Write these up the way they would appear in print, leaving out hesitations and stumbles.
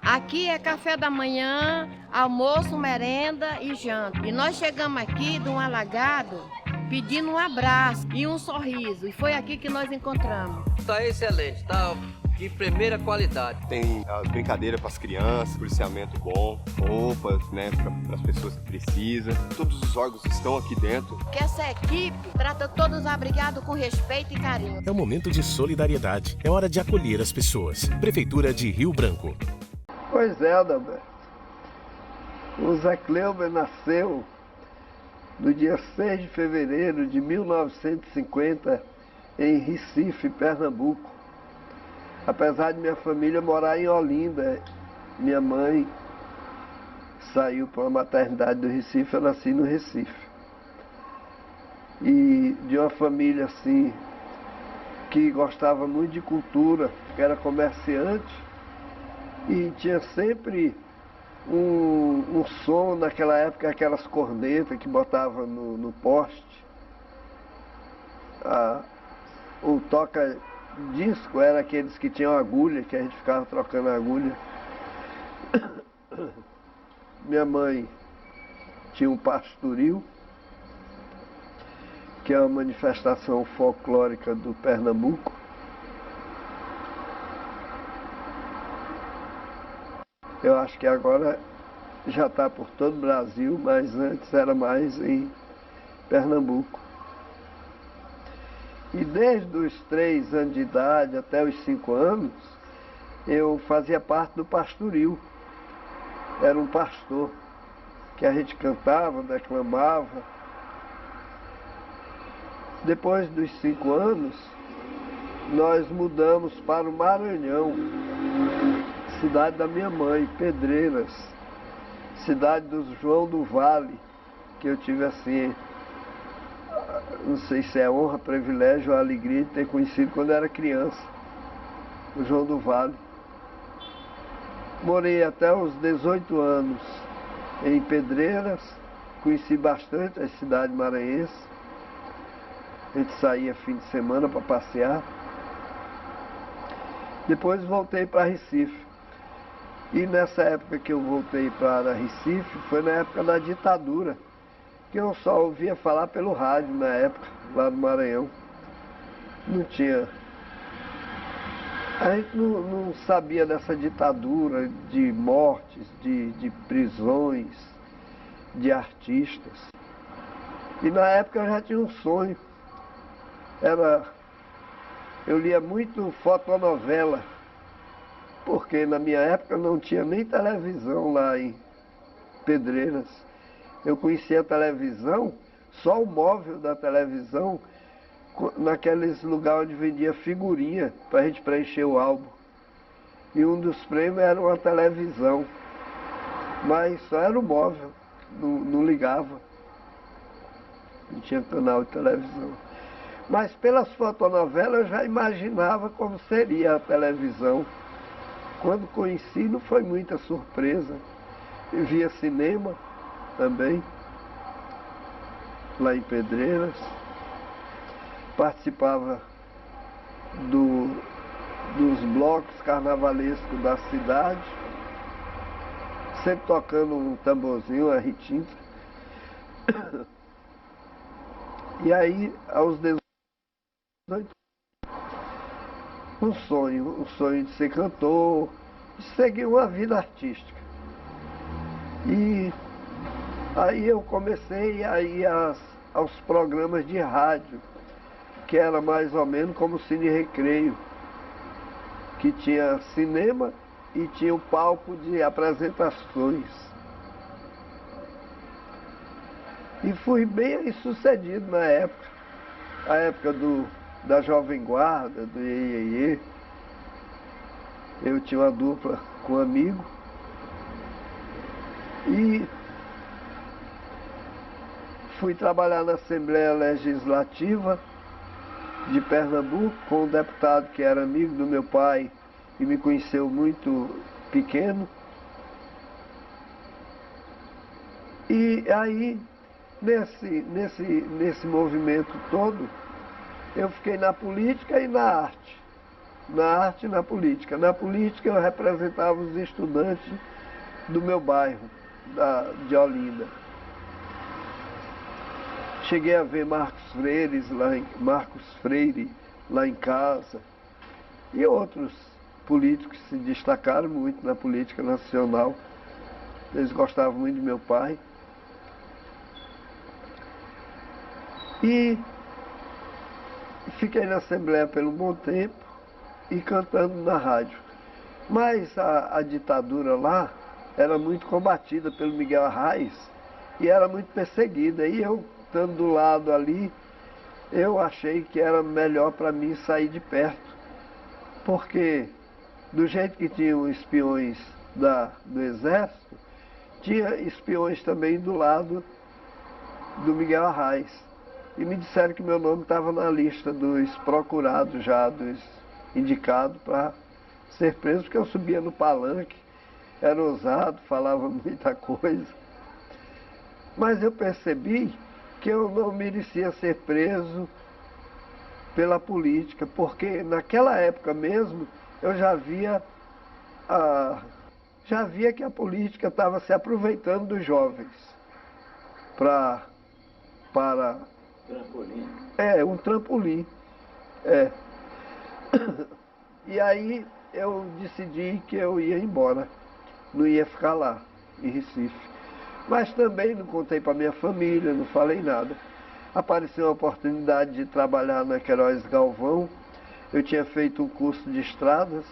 Aqui é café da manhã, almoço, merenda e janta. E nós chegamos aqui de um alagado pedindo um abraço e um sorriso. E foi aqui que nós encontramos. Tá excelente, tá de primeira qualidade. Tem as brincadeiras para as crianças, policiamento bom, roupas, né, para as pessoas que precisam. Todos os órgãos estão aqui dentro. Que essa equipe trata todos os abrigados com respeito e carinho. É um momento de solidariedade. É hora de acolher as pessoas. Prefeitura de Rio Branco. Pois é, Adalberto. O Zé Cleuber nasceu no dia 6 de fevereiro de 1950 em Recife, Pernambuco. Apesar de minha família morar em Olinda, minha mãe saiu para a maternidade do Recife, eu nasci no Recife. E de uma família assim, que gostava muito de cultura, que era comerciante, e tinha sempre um som naquela época, aquelas cornetas que botava no poste. O toca-disco era aqueles que tinham agulha, que a gente ficava trocando agulha. Minha mãe tinha um pastoril, que é uma manifestação folclórica do Pernambuco. Eu acho que agora já está por todo o Brasil, mas antes era mais em Pernambuco. E desde os 3 anos de idade até os 5 anos, eu fazia parte do pastoril. Era um pastor que a gente cantava, declamava. Depois dos 5 anos, nós mudamos para o Maranhão, cidade da minha mãe, Pedreiras, cidade do João do Vale, que eu tive assim, não sei se é honra, privilégio ou alegria de ter conhecido quando era criança, o João do Vale. Morei até os 18 anos em Pedreiras, conheci bastante a cidade maranhense, a gente saía fim de semana para passear. Depois voltei para Recife. E nessa época que eu voltei para Recife, foi na época da ditadura, que eu só ouvia falar pelo rádio na época, lá no Maranhão. Não tinha... A gente não sabia dessa ditadura de mortes, de prisões, de artistas. E na época eu já tinha um sonho. Eu lia muito fotonovela, porque na minha época não tinha nem televisão lá em Pedreiras. Eu conhecia a televisão, só o móvel da televisão, naqueles lugares onde vendia figurinha para a gente preencher o álbum. E um dos prêmios era uma televisão, mas só era o móvel, não ligava. Não tinha canal de televisão. Mas pelas fotonovelas eu já imaginava como seria a televisão. Quando conheci, não foi muita surpresa. Eu via cinema também, lá em Pedreiras. Participava dos blocos carnavalescos da cidade, sempre tocando um tamborzinho, uma ritinta. E aí, aos 18, um sonho de ser cantor, de seguir uma vida artística. E aí eu comecei a ir aos programas de rádio, que era mais ou menos como Cine Recreio, que tinha cinema e tinha o palco de apresentações. E fui bem sucedido na época, a época da Jovem Guarda, do Iê. Eu tinha uma dupla com um amigo e fui trabalhar na Assembleia Legislativa de Pernambuco com um deputado que era amigo do meu pai e me conheceu muito pequeno. E aí, nesse movimento todo, eu fiquei na política e na arte. Na arte e na política. Na política eu representava os estudantes do meu bairro, de Olinda. Cheguei a ver Marcos Freire lá em casa e outros políticos que se destacaram muito na política nacional. Eles gostavam muito do meu pai. E fiquei na Assembleia por um bom tempo e cantando na rádio. Mas a ditadura lá era muito combatida pelo Miguel Arraes e era muito perseguida. E eu, estando do lado ali, eu achei que era melhor para mim sair de perto. Porque do jeito que tinham espiões do Exército, tinha espiões também do lado do Miguel Arraes. E me disseram que meu nome estava na lista dos procurados já, dos indicados para ser preso, porque eu subia no palanque, era ousado, falava muita coisa. Mas eu percebi que eu não merecia ser preso pela política, porque naquela época mesmo eu já via que a política estava se aproveitando dos jovens para trampolim. um trampolim. E aí eu decidi que eu ia embora, não ia ficar lá, em Recife. Mas também não contei para minha família, não falei nada. Apareceu a oportunidade de trabalhar na Queiroz Galvão. Eu tinha feito um curso de estradas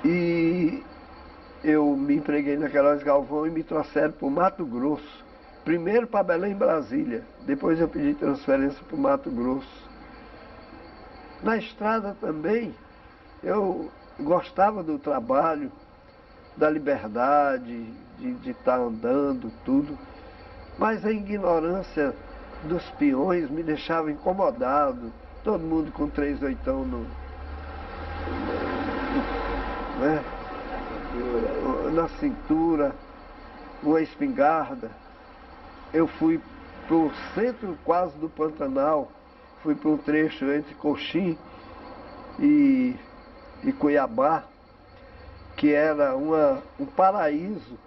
e eu me empreguei na Queiroz Galvão e me trouxeram para o Mato Grosso. Primeiro para Belém, Brasília. Depois eu pedi transferência para o Mato Grosso. Na estrada também, eu gostava do trabalho, da liberdade, de estar andando, tudo. Mas a ignorância dos peões me deixava incomodado. Todo mundo com 3/8 na cintura, uma espingarda. Eu fui para o centro quase do Pantanal, fui para um trecho entre Coxim e Cuiabá, que era um paraíso.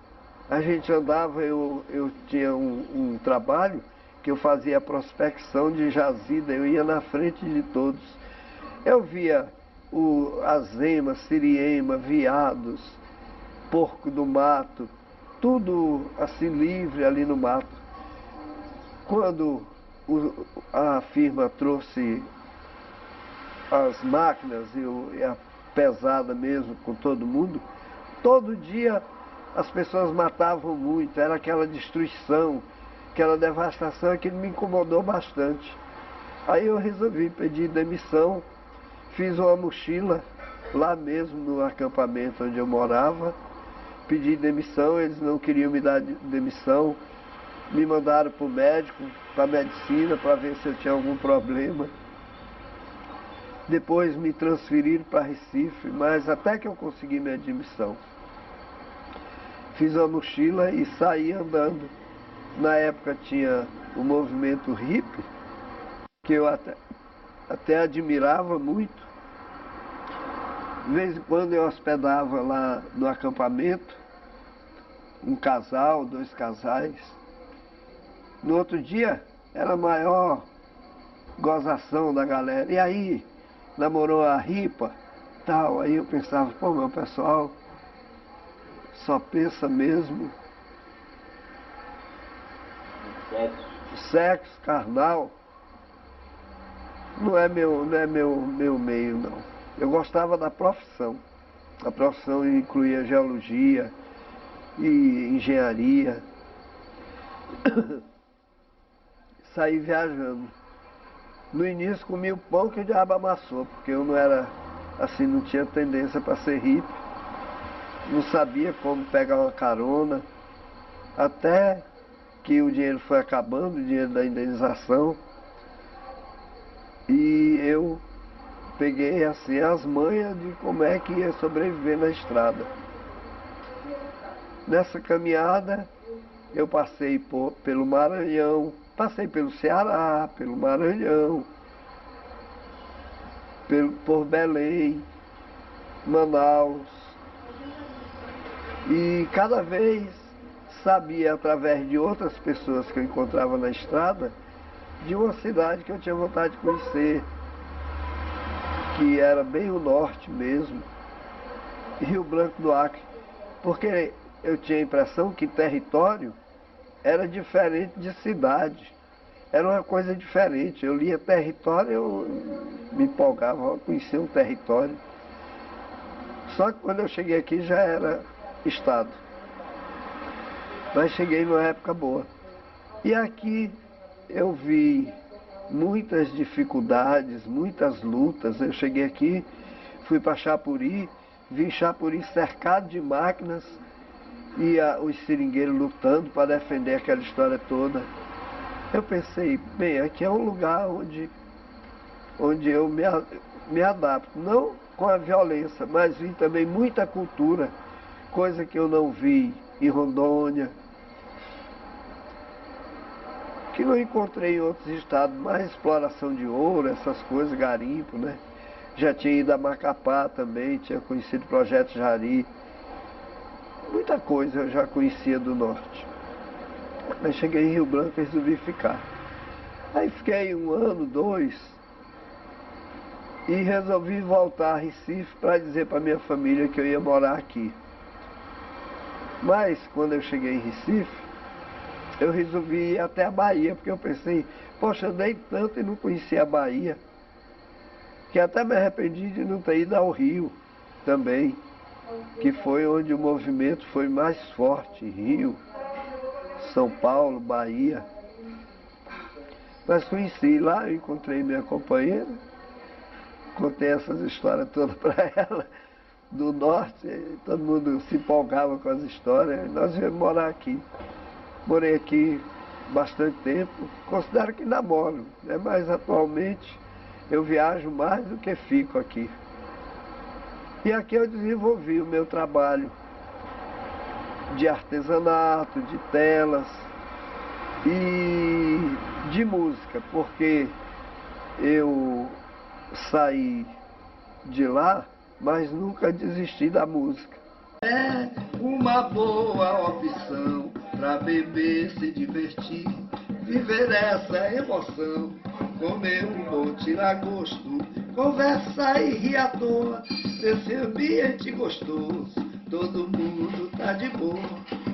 A gente andava, eu tinha um trabalho que eu fazia a prospecção de jazida, eu ia na frente de todos. Eu via azema, siriema, veados, porco do mato, tudo assim livre ali no mato. Quando a firma trouxe as máquinas e a pesada mesmo com todo mundo, todo dia as pessoas matavam muito, era aquela destruição, aquela devastação, que me incomodou bastante. Aí eu resolvi pedir demissão, fiz uma mochila lá mesmo no acampamento onde eu morava, pedi demissão, eles não queriam me dar demissão, me mandaram para o médico, para a medicina, para ver se eu tinha algum problema. Depois me transferiram para Recife, mas até que eu consegui minha admissão. Fiz uma mochila e saí andando. Na época tinha o movimento hippie, que eu até admirava muito. De vez em quando eu hospedava lá no acampamento, um casal, 2 casais. No outro dia era a maior gozação da galera. E aí, namorou a ripa, tal. Aí eu pensava, pô, meu pessoal só pensa mesmo sexo carnal. Não é meu meio, não. Eu gostava da profissão. A profissão incluía geologia e engenharia. Saí viajando. No início comi o pão que o diabo amassou, porque eu não era assim, não tinha tendência para ser hippie. Não sabia como pegar uma carona. Até que o dinheiro foi acabando, o dinheiro da indenização. E eu peguei assim as manhas de como é que ia sobreviver na estrada. Nessa caminhada eu passei pelo Maranhão, passei pelo Ceará, pelo Maranhão, por Belém, Manaus. E cada vez sabia, através de outras pessoas que eu encontrava na estrada, de uma cidade que eu tinha vontade de conhecer, que era bem o norte mesmo, Rio Branco do Acre, porque eu tinha a impressão que território era diferente de cidade, era uma coisa diferente. Eu lia território, eu me empolgava a conhecer um território. Só que quando eu cheguei aqui já era estado. Mas cheguei numa época boa. E aqui eu vi muitas dificuldades, muitas lutas. Eu cheguei aqui, fui para Chapuri, vi Chapuri cercado de máquinas e os seringueiros lutando para defender aquela história toda. Eu pensei, bem, aqui é um lugar onde eu me adapto, não com a violência, mas vi também muita cultura, coisa que eu não vi em Rondônia, que não encontrei em outros estados, mais exploração de ouro, essas coisas, garimpo, né? Já tinha ido a Macapá também, tinha conhecido o Projeto Jari. Muita coisa eu já conhecia do norte. Mas cheguei em Rio Branco e resolvi ficar. Aí fiquei 1 ano, 2, e resolvi voltar a Recife para dizer para minha família que eu ia morar aqui. Mas quando eu cheguei em Recife, eu resolvi ir até a Bahia, porque eu pensei, poxa, eu andei tanto e não conhecia a Bahia, que até me arrependi de não ter ido ao Rio também, que foi onde o movimento foi mais forte, Rio, São Paulo, Bahia. Mas conheci lá, eu encontrei minha companheira, contei essas histórias todas para ela, do norte, todo mundo se empolgava com as histórias, nós viemos morar aqui. Morei aqui bastante tempo, considero que ainda moro, né? Mas atualmente eu viajo mais do que fico aqui. E aqui eu desenvolvi o meu trabalho de artesanato, de telas e de música, porque eu saí de lá, mas nunca desisti da música. É uma boa opção para beber, se divertir, viver essa emoção, comer humor, tirar gosto, conversar e rir à toa, nesse ambiente gostoso, todo mundo tá de boa,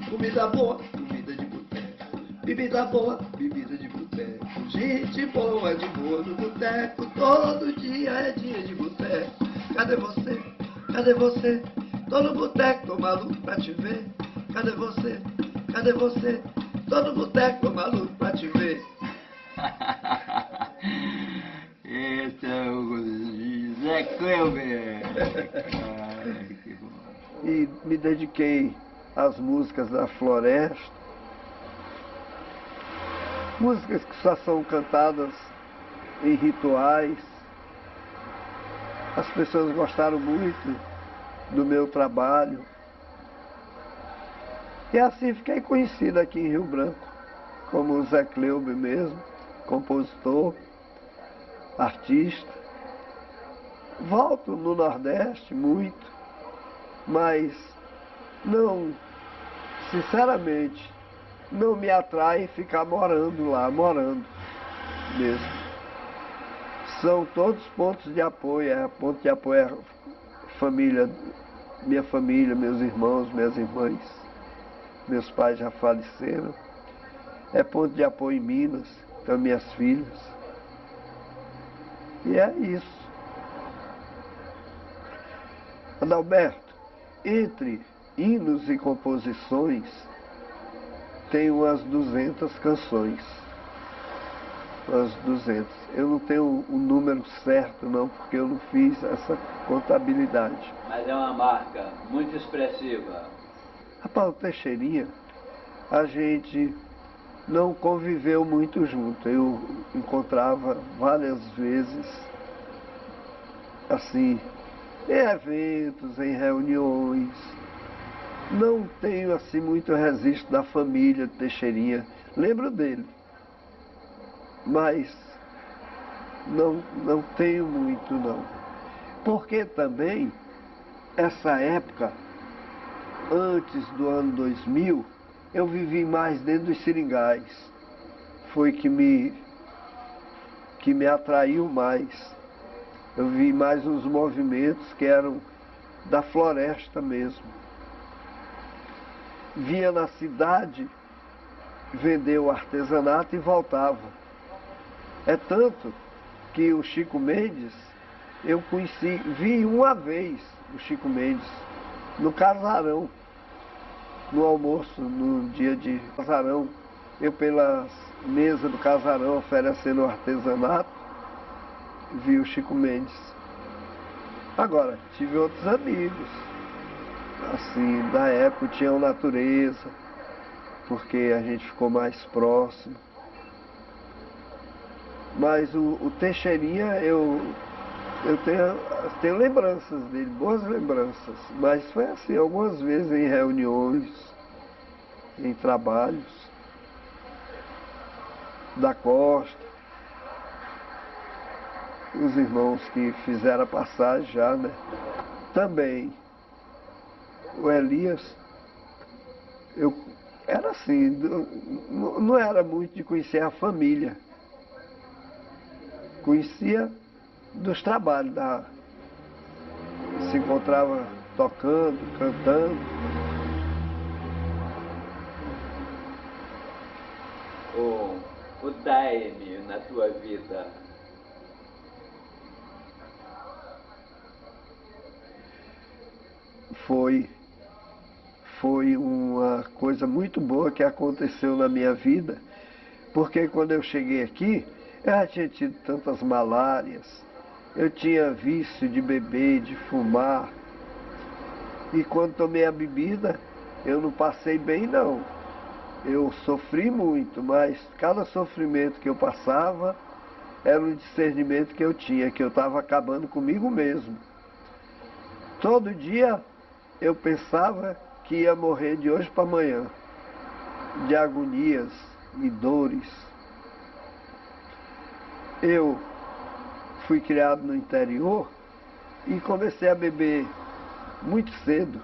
comida boa, comida de boteco, bebida boa, bebida de boteco, gente boa de boa no boteco, todo dia é dia de boteco. Cadê você? Cadê você? Tô no boteco, tô maluco pra te ver. Cadê você? Cadê você? Tô no boteco, tô maluco pra te ver. Esse é o Zé Cleuber. E me dediquei às músicas da floresta. Músicas que só são cantadas em rituais. As pessoas gostaram muito do meu trabalho. E assim fiquei conhecido aqui em Rio Branco, como o Zé Cleuber mesmo, compositor, artista. Volto no Nordeste muito, mas não, sinceramente, não me atrai ficar morando lá, morando mesmo. São todos pontos de apoio, ponto de apoio é família, minha família, meus irmãos, minhas irmãs, meus pais já faleceram. É ponto de apoio em Minas, então minhas filhas. E é isso. Adalberto, entre hinos e composições, tem umas 200 canções. Umas 200. Eu não tenho o número certo, não, porque eu não fiz essa contabilidade. Mas é uma marca muito expressiva. Rapaz, o Teixeirinha, a gente não conviveu muito junto. Eu encontrava várias vezes, assim, em eventos, em reuniões, Não tenho assim muito registro da família de Teixeirinha. Lembro dele, mas não tenho muito não. Porque também, essa época, antes do ano 2000, eu vivi mais dentro dos seringais. Foi que me atraiu mais. Eu vi mais uns movimentos que eram da floresta mesmo. Vinha na cidade, vender o artesanato e voltava. É tanto que o Chico Mendes, eu vi uma vez o Chico Mendes no casarão, no almoço, no dia de casarão. Eu pelas mesas do casarão oferecendo o artesanato, vi o Chico Mendes. Agora, tive outros amigos, assim, da época, tinham natureza, porque a gente ficou mais próximo. Mas o Teixeirinha, eu tenho lembranças dele, boas lembranças, mas foi assim, algumas vezes em reuniões, em trabalhos, da Costa, os irmãos que fizeram a passagem já, né? Também, o Elias, era assim, não era muito de conhecer a família. Conhecia dos trabalhos, se encontrava tocando, cantando. O Daime na tua vida. Foi uma coisa muito boa que aconteceu na minha vida, porque quando eu cheguei aqui, eu já tinha tido tantas malárias, eu tinha vício de beber, de fumar, e quando tomei a bebida, eu não passei bem não. Eu sofri muito, mas cada sofrimento que eu passava era um discernimento que eu tinha, que eu estava acabando comigo mesmo. Todo dia eu pensava que ia morrer de hoje para amanhã, de agonias e dores. Eu fui criado no interior e comecei a beber muito cedo,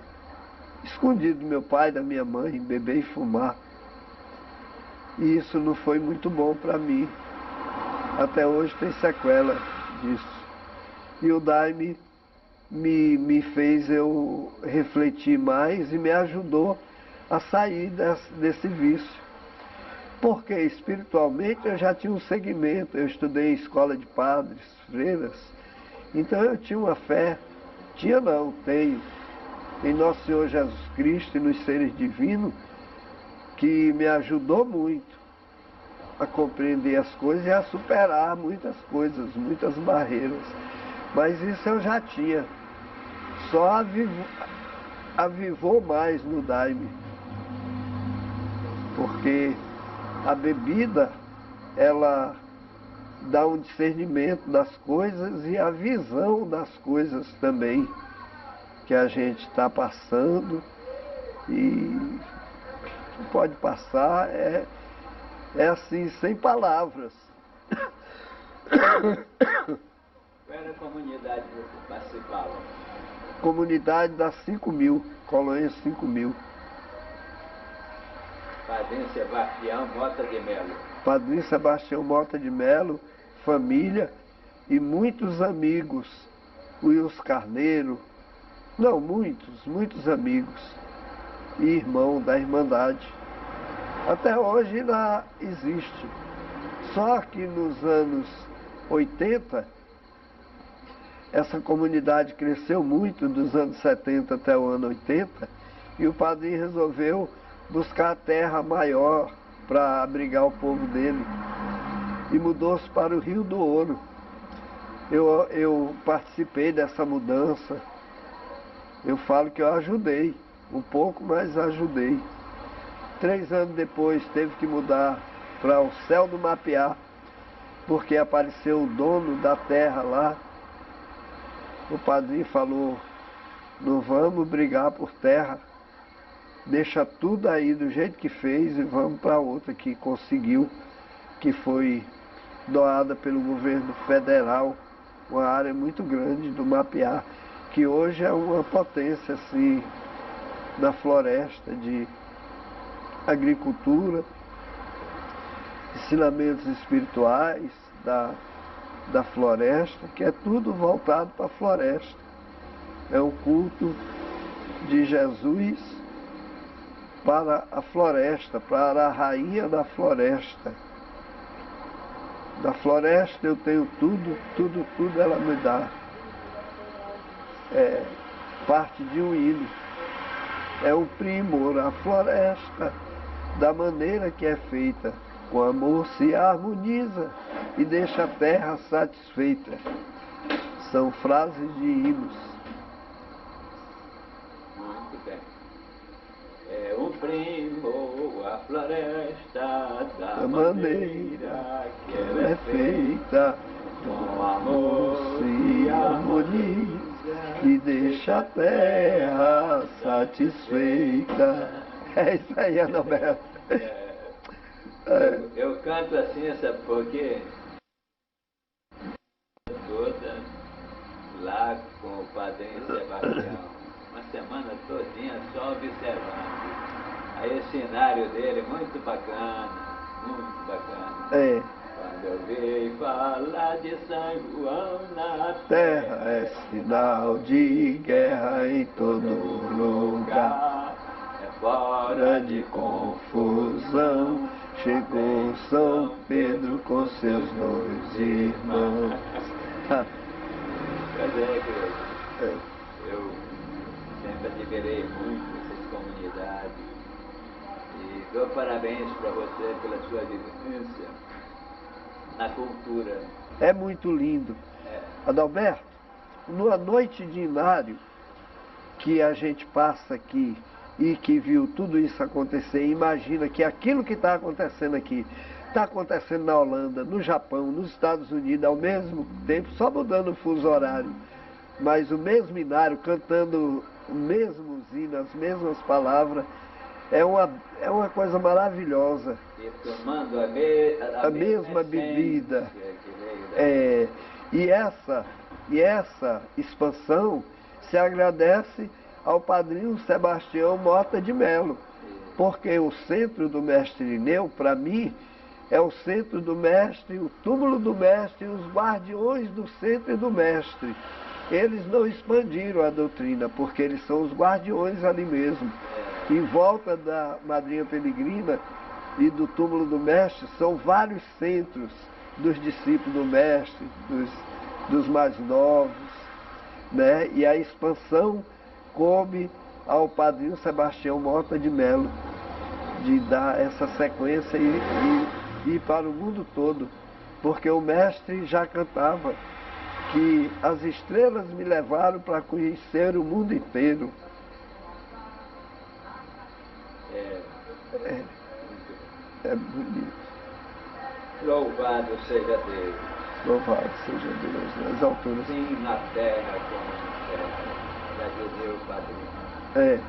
escondido do meu pai, da minha mãe, beber e fumar. E isso não foi muito bom para mim. Até hoje tem sequela disso. E o Daime me fez eu refletir mais e me ajudou a sair desse vício. Porque espiritualmente eu já tinha um segmento, eu estudei em escola de padres, freiras, então eu tinha uma fé, tenho, em Nosso Senhor Jesus Cristo e nos seres divinos, que me ajudou muito a compreender as coisas e a superar muitas coisas, muitas barreiras. Mas isso eu já tinha, só avivou mais no Daime, porque a bebida, ela dá um discernimento das coisas e a visão das coisas também que a gente está passando e que pode passar, é assim, sem palavras. Qual era a comunidade que você participava? Comunidade das 5.000, colônia 5.000. Padrinho Sebastião Mota de Melo. Padrinho Sebastião Mota de Melo, família e muitos amigos. Wilson Carneiro, muitos amigos e irmão da Irmandade. Até hoje lá existe. Só que nos anos 80, essa comunidade cresceu muito, dos anos 70 até o ano 80, e o padrinho resolveu buscar terra maior para abrigar o povo dele e mudou-se para o Rio do Ouro. Eu participei dessa mudança, eu falo que eu ajudei, um pouco, mas ajudei. 3 anos depois teve que mudar para o Céu do Mapear, porque apareceu o dono da terra lá. O padrinho falou, não vamos brigar por terra, deixa tudo aí do jeito que fez e vamos para outra que conseguiu, que foi doada pelo governo federal, uma área muito grande do Mapiá, que hoje é uma potência assim, na floresta de agricultura, ensinamentos espirituais da floresta, que é tudo voltado para a floresta. É um culto de Jesus para a floresta, para a rainha da floresta. Da floresta eu tenho tudo, tudo, tudo ela me dá. É parte de um hino. É um primor, a floresta, da maneira que é feita. Com amor se harmoniza e deixa a terra satisfeita. São frases de hinos. Muito bem. É um primor, a floresta, da maneira que ela é feita. Com amor se harmoniza e deixa a terra satisfeita. É isso aí, Adalberto. Eu canto assim, sabe por quê? Toda lá com o padrinho Sebastião, uma semana todinha só observando. Aí o cenário dele muito bacana, muito bacana. É. Quando eu vi falar de São João na Terra é sinal de guerra em todo lugar. É fora de confusão. Chegou São Pedro com seus 2 irmãos. Mas eu sempre admirei muito essas comunidades e dou parabéns para você pela sua vivência na cultura. É muito lindo. Adalberto, numa noite de Inário, que a gente passa aqui e que viu tudo isso acontecer, imagina que aquilo que está acontecendo aqui, está acontecendo na Holanda, no Japão, nos Estados Unidos, ao mesmo tempo, só mudando o fuso horário, mas o mesmo Inário cantando o mesmo hino, as mesmas palavras, é uma coisa maravilhosa. E tomando a mesma bebida. E essa expansão se agradece ao padrinho Sebastião Mota de Melo, porque o centro do mestre Irineu, para mim, é o centro do mestre, o túmulo do mestre e os guardiões do centro do mestre. Eles não expandiram a doutrina, porque eles são os guardiões ali mesmo. Em volta da Madrinha Peregrina e do túmulo do mestre, são vários centros dos discípulos do mestre, dos mais novos, né? E a expansão coube ao padrinho Sebastião Mota de Melo de dar essa sequência e ir para o mundo todo, porque o mestre já cantava que as estrelas me levaram para conhecer o mundo inteiro. É bonito. Louvado seja Deus. Louvado seja Deus nas alturas. Sim, na terra como na terra. Já dizia o padrinho. É.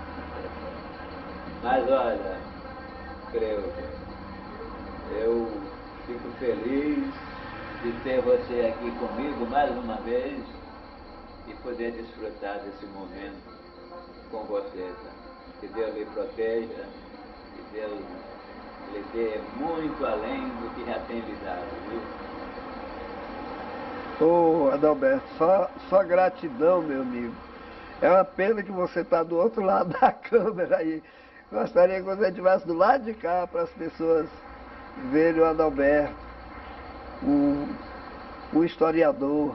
Mas olha, creio, eu fico feliz de ter você aqui comigo mais uma vez e poder desfrutar desse momento com você. Tá? Que Deus lhe proteja, que Deus lhe dê muito além do que já tem lhe dado, viu? Ô, Adalberto, só gratidão, meu amigo. É uma pena que você está do outro lado da câmera aí. Gostaria que você estivesse do lado de cá para as pessoas verem o Adalberto, um historiador,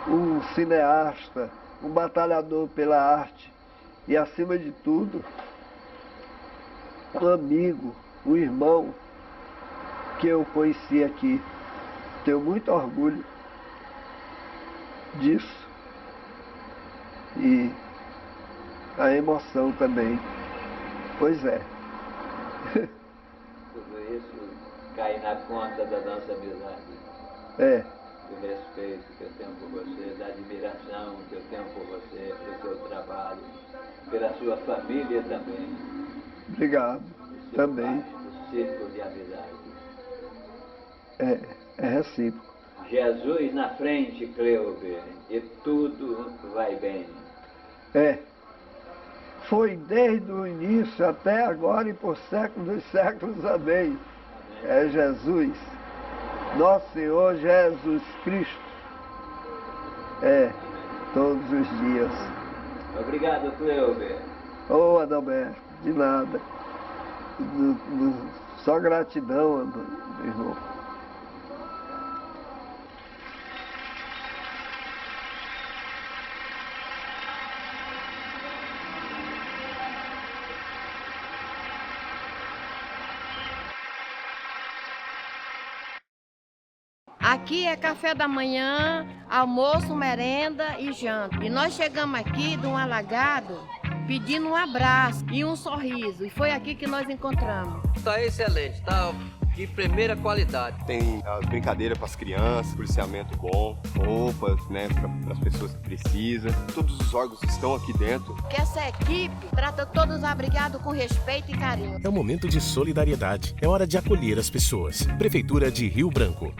um cineasta, um batalhador pela arte e, acima de tudo, um amigo, um irmão que eu conheci aqui. Tenho muito orgulho disso. E a emoção também. Pois é. Tudo isso cai na conta da nossa amizade. É. do respeito que eu tenho por você, da admiração que eu tenho por você, pelo seu trabalho, pela sua família também. Obrigado. Também. Do círculo de amizade. É recíproco. Jesus na frente, Cleuber, e tudo vai bem. Foi desde o início até agora e por séculos dos séculos. Amém. É Jesus. Nosso Senhor Jesus Cristo. Todos os dias. Obrigado, Cleuber. Ô, Adalberto, de nada. Só gratidão, meu irmão. Aqui é café da manhã, almoço, merenda e janta. E nós chegamos aqui de um alagado pedindo um abraço e um sorriso. E foi aqui que nós encontramos. Tá excelente, tá de primeira qualidade. Tem as brincadeiras para as crianças, policiamento bom, roupas, né, para as pessoas que precisam. Todos os órgãos estão aqui dentro. Que essa equipe trata todos os abrigados com respeito e carinho. É um momento de solidariedade. É hora de acolher as pessoas. Prefeitura de Rio Branco.